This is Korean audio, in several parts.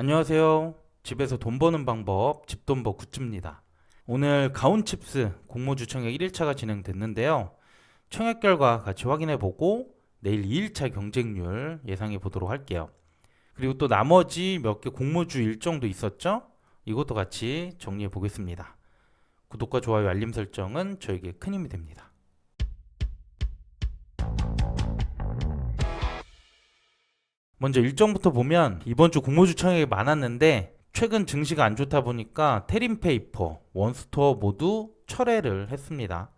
안녕하세요. 집에서 돈 버는 방법, 집돈버 굿즈입니다. 오늘 가온칩스 공모주 청약 1일차가 진행됐는데요. 청약 결과 같이 확인해 보고 내일 2일차 경쟁률 예상해 보도록 할게요. 그리고 또 나머지 몇 개 공모주 일정도 있었죠? 이것도 같이 정리해 보겠습니다. 구독과 좋아요, 알림 설정은 저에게 큰 힘이 됩니다. 먼저 일정부터 보면 이번 주 공모주 청약이 많았는데 최근 증시가 안 좋다 보니까 테림페이퍼, 원스토어 모두 철회를 했습니다.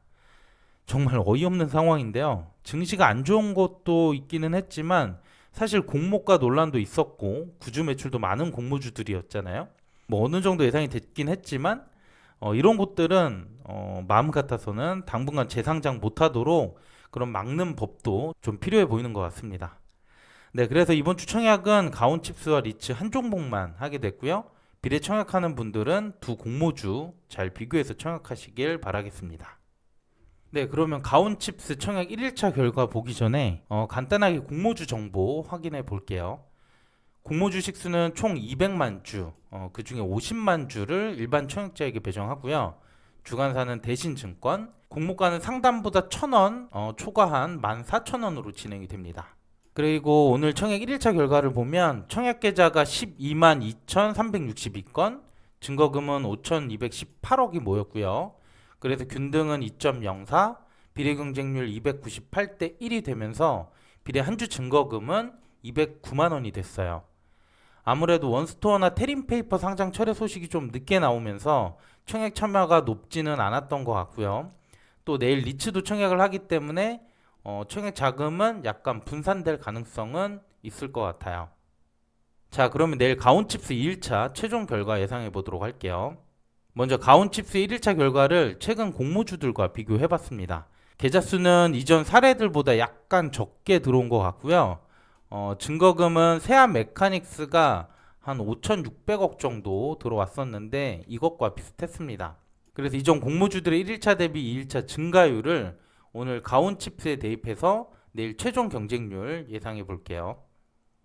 정말 어이없는 상황인데요. 증시가 안 좋은 것도 있기는 했지만 사실 공모가 논란도 있었고 구주 매출도 많은 공모주들이었잖아요. 뭐 어느 정도 예상이 됐긴 했지만 이런 곳들은 마음 같아서는 당분간 재상장 못하도록 그런 막는 법도 좀 필요해 보이는 것 같습니다. 네, 그래서 이번 주 청약은 가온칩스와 리츠 한 종목만 하게 됐고요. 비례 청약하는 분들은 두 공모주 잘 비교해서 청약하시길 바라겠습니다. 네, 그러면 가온칩스 청약 1일차 결과 보기 전에 간단하게 공모주 정보 확인해 볼게요. 공모주 식수는 총 200만 주, 그 중에 50만 주를 일반 청약자에게 배정하고요. 주관사는 대신증권, 공모가는 상단보다 1,000원 초과한 14,000원으로 진행이 됩니다. 그리고 오늘 청약 1일차 결과를 보면 청약 계좌가 12만 2,362건, 증거금은 5,218억이 모였고요. 그래서 균등은 2.04, 비례 경쟁률 298대 1이 되면서 비례 한 주 증거금은 209만 원이 됐어요. 아무래도 원스토어나 테림페이퍼 상장 철회 소식이 좀 늦게 나오면서 청약 참여가 높지는 않았던 것 같고요. 또 내일 리츠도 청약을 하기 때문에 청약 자금은 약간 분산될 가능성은 있을 것 같아요. 자, 그러면 내일 가온칩스 2일차 최종 결과 예상해 보도록 할게요. 먼저 가온칩스 1일차 결과를 최근 공모주들과 비교해 봤습니다. 계좌 수는 이전 사례들보다 약간 적게 들어온 것 같고요. 증거금은 세아 메카닉스가 한 5,600억 정도 들어왔었는데 이것과 비슷했습니다. 그래서 이전 공모주들의 1일차 대비 2일차 증가율을 오늘 가온칩스에 대입해서 내일 최종 경쟁률 예상해 볼게요.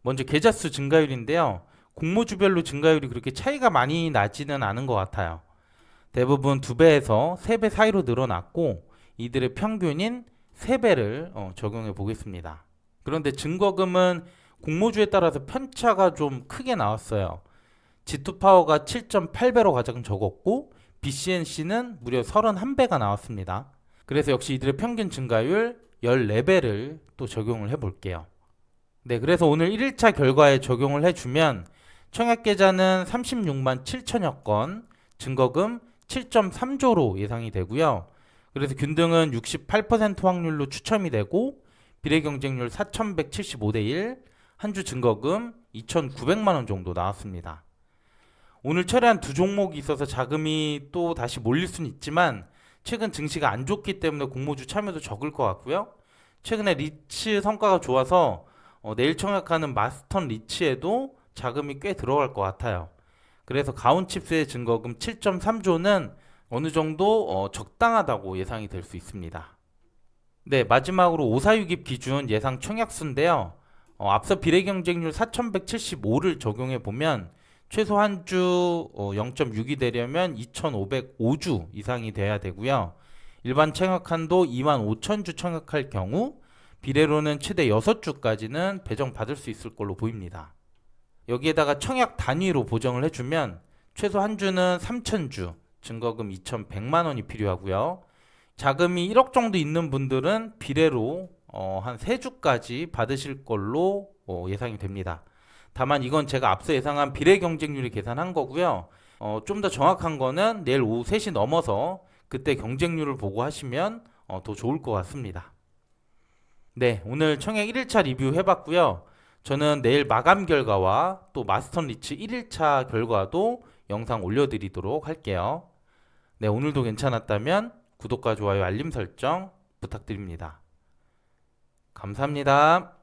먼저 계좌수 증가율인데요. 공모주별로 증가율이 그렇게 차이가 많이 나지는 않은 것 같아요. 대부분 2배에서 3배 사이로 늘어났고 이들의 평균인 3배를 적용해 보겠습니다. 그런데 증거금은 공모주에 따라서 편차가 좀 크게 나왔어요. G2파워가 7.8배로 가장 적었고 BCNC는 무려 31배가 나왔습니다. 그래서 역시 이들의 평균 증가율 14배를 또 적용을 해볼게요. 네, 그래서 오늘 1일차 결과에 적용을 해주면 청약 계좌는 36만 7천여 건, 증거금 7.3조로 예상이 되고요. 그래서 균등은 68% 확률로 추첨이 되고 비례 경쟁률 4,175대 1, 한 주 증거금 2,900만 원 정도 나왔습니다. 오늘 철회한 두 종목이 있어서 자금이 또 다시 몰릴 수는 있지만 최근 증시가 안 좋기 때문에 공모주 참여도 적을 것 같고요. 최근에 리츠 성과가 좋아서 내일 청약하는 마스턴 리츠에도 자금이 꽤 들어갈 것 같아요. 그래서 가온칩스의 증거금 7.3조는 어느 정도 적당하다고 예상이 될 수 있습니다. 네, 마지막으로 546입 기준 예상 청약수인데요. 앞서 비례 경쟁률 4,175를 적용해 보면 최소 한 주 0.6이 되려면 2,505주 이상이 돼야 되고요. 일반 청약 한도 2만 5천 주 청약할 경우 비례로는 최대 6주까지는 배정받을 수 있을 걸로 보입니다. 여기에다가 청약 단위로 보정을 해주면 최소 한 주는 3,000주, 증거금 2,100만 원이 필요하고요. 자금이 1억 정도 있는 분들은 비례로 한 3주까지 받으실 걸로 예상이 됩니다. 다만 이건 제가 앞서 예상한 비례 경쟁률이 계산한 거고요. 좀 더 정확한 거는 내일 오후 3시 넘어서 그때 경쟁률을 보고 하시면 더 좋을 것 같습니다. 네, 오늘 청약 1일차 리뷰 해봤고요. 저는 내일 마감 결과와 또 마스터 리츠 1일차 결과도 영상 올려드리도록 할게요. 네, 오늘도 괜찮았다면 구독과 좋아요, 알림 설정 부탁드립니다. 감사합니다.